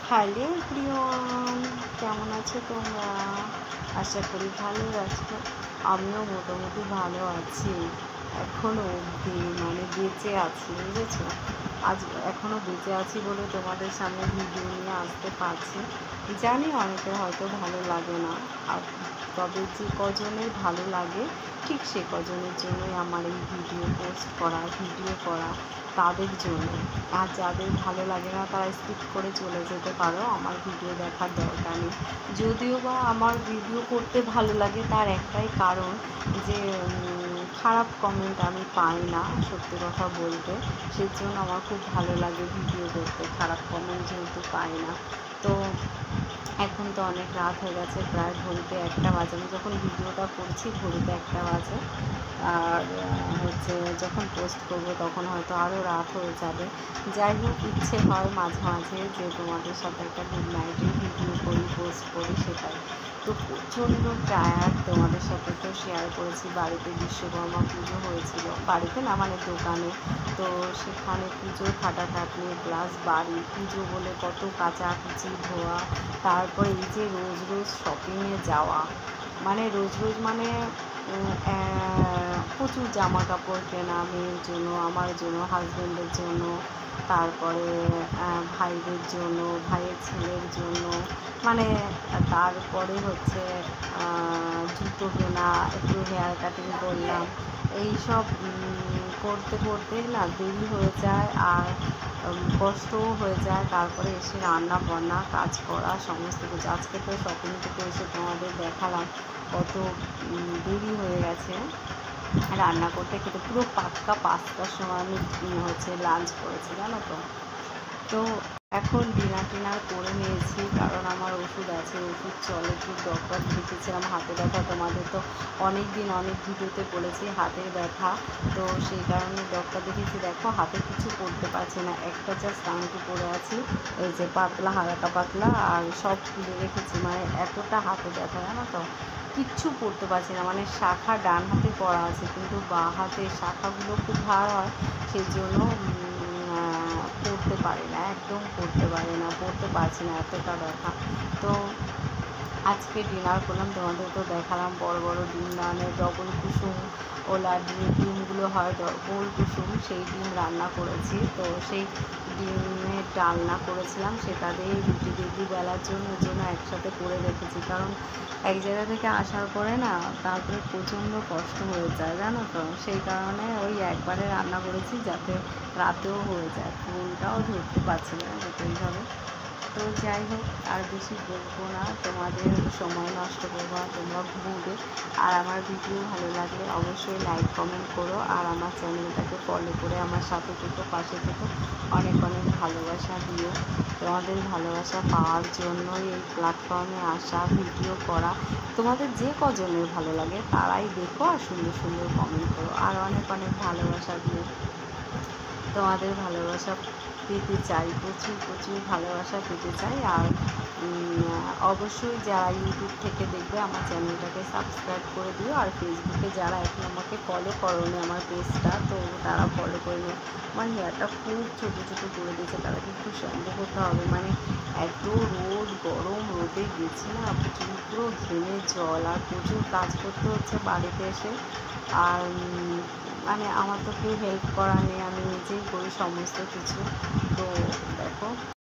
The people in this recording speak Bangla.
হ্যালো এভরিওয়ান, কেমন আছো তোমরা? আশা করি ভালো আছো। আমিও মোটামুটি ভালো আছি। এখনও অবধি বেঁচে আছি, বুঝেছো? আজ এখনও বেঁচে আছি বলে তোমাদের সামনে ভিডিও নিয়ে আসতে পারছি। জানি অনেকের হয়তো ভালো লাগে না, আর তবে যে কজনের ভালো লাগে ঠিক সে কজনের জন্যই আমার এই ভিডিও করা তাদের জন্য। আর যাদের ভালো লাগে না তারা স্কিপ করে চলে যেতে পারো, আমার ভিডিও দেখার দরকার নেই। যদিও বা আমার ভিডিও করতে ভালো লাগে তার একটাই কারণ যে খারাপ কমেন্ট আমি পাই না, সত্যি কথা বলতে। সেজন্য আমার খুব ভালো লাগে ভিডিও করতে, খারাপ কমেন্ট যেহেতু পাই না। তো এখন তো অনেক রাত হয়ে গেছে, প্রায় ঘড়িতে 1টা বাজে। আমি যখন ভিডিওটা করছি ঘড়িতে 1টা বাজে, আর যখন পোস্ট করব তখন হয়তো আরও রাত হয়ে যাবে। যাই হোক, ইচ্ছে হয় মাঝে মাঝে যে তোমাদের সাথে একটা গুড নাইটের ভিডিও করি, পোস্ট করি, সেটাই। তো প্রচণ্ড টায়ার্ড, তোমাদের সাথে তো শেয়ার করেছি বাড়িতে বিশ্বকর্মা পুজো হয়েছিল, বাড়িতে না দোকানে। তো সেখানে পুজো খাটাখাটনি প্লাস বাড়ি পুজো বলে কত কাচাকুচি ধোয়া, তারপরে এই যে রোজ রোজ শপিংয়ে যাওয়া, রোজ রোজ প্রচুর জামা কাপড় কেনা, মেয়ের জন্য, আমার জন্য, হাজব্যান্ডের জন্য, তারপরে ভাইদের জন্য, ভাইয়ের ছেলের জন্য, তারপরে জুতো কেনা, একটু হেয়ার কাটিং করলাম। এইসব করতে করতে না দেরি হয়ে যায়, আর কষ্টও হয়ে যায়। তারপরে এসে রান্না বান্না কাজ করা সমস্ত কিছু। আজকে তো শপিং থেকে এসে তোমাদের দেখালাম কত দেরি হয়ে গেছে রান্না করতে। খেতে পুরো পাক্কা 5টার সময় আমি লাঞ্চ করেছি, জানো তো। তো এখন ডিনার করে নিয়েছি, কারণ আমার ওষুধ আছে, ওষুধ চলে। খুব ডক্টর দেখিয়েছিলাম হাতে ব্যথা, তোমাদের তো অনেক ভিডিওতে বলেছি হাতের ব্যথা। তো সেই কারণে ডক্টর দেখিয়েছি। দেখো হাতে কিছু পড়তে পারছি না, একটা জাস্ট আংটি পরে আছি, এই যে পাতলা, হালকা পাতলা, আর সব খুলে রেখেছি। এতটা হাতে ব্যথা, জানো তো। কিচ্ছু পড়তে পারছি না, শাখা ডান হাতে পড়া আছে কিন্তু বাঁ হাতে শাখাগুলো খুব ভার হয়, সেই জন্য পড়তে পারি না, একদম পড়তে পারছি না, এতটা ব্যথা। তো আজকে ডিনার করলাম, তোমাদের তো দেখালাম বড় বড় ডিম, ডবল কুসুম ওলা ডিমগুলো হয় গোল কুসুম, সেই ডিম রান্না করেছি। তো সেই ডিমের ডালনা করেছিলাম, সেটা দিয়ে রুটি বেলার জন্য একসাথে করে রেখেছি। কারণ এক জায়গা থেকে আসার পরে না তারপরে প্রচণ্ড কষ্ট হয়ে যায়, জানো তো। সেই কারণে ওই একবারে রান্না করেছি যাতে রাতেও হয়ে যায়, ফোনটাও ধরতে পারছি না এইভাবে। তো যাই হোক, আর বেশি বলবো না, তোমাদের সময় নষ্ট করবো না, তোমরা ঘুমোবে। আর আমার ভিডিও ভালো লাগলে অবশ্যই লাইক কমেন্ট করো, আর আমার চ্যানেলটাকে ফলো করে আমার সাথে থেকো, পাশে থেকো। অনেক অনেক ভালোবাসা দিও। তোমাদের ভালোবাসা পাওয়ার জন্যই এই প্ল্যাটফর্মে আসা, ভিডিও করা। তোমাদের যে কজনের ভালো লাগে তারাই দেখো আর সুন্দর সুন্দর কমেন্ট করো, আর অনেক অনেক ভালোবাসা দিও। তোমাদের ভালোবাসা পেতে চাই, প্রচুর প্রচুর ভালোবাসা পেতে চাই। আর অবশ্যই যারা ইউটিউব থেকে দেখবে আমার চ্যানেলটাকে সাবস্ক্রাইব করে দিও, আর ফেসবুকে যারা এখন আমাকে ফলো করোনি আমার পেজটা, তো তারা ফলো করে নিও। আমার হেয়ারটা খুব ছোটো ছোটো করে দিয়েছে, তাদেরকে একটু শ্যাম্পু করতে হবে। এত রোদ, গরম রোদে গেছি না, প্রচুর পুরো ঘেমে জল, আর প্রচুর কাজ করতে হচ্ছে বাড়িতে এসে। আর আমার তো কেউ হেল্প করা নেই, আমি নিজেই করি সমস্ত কিছু। তো দেখো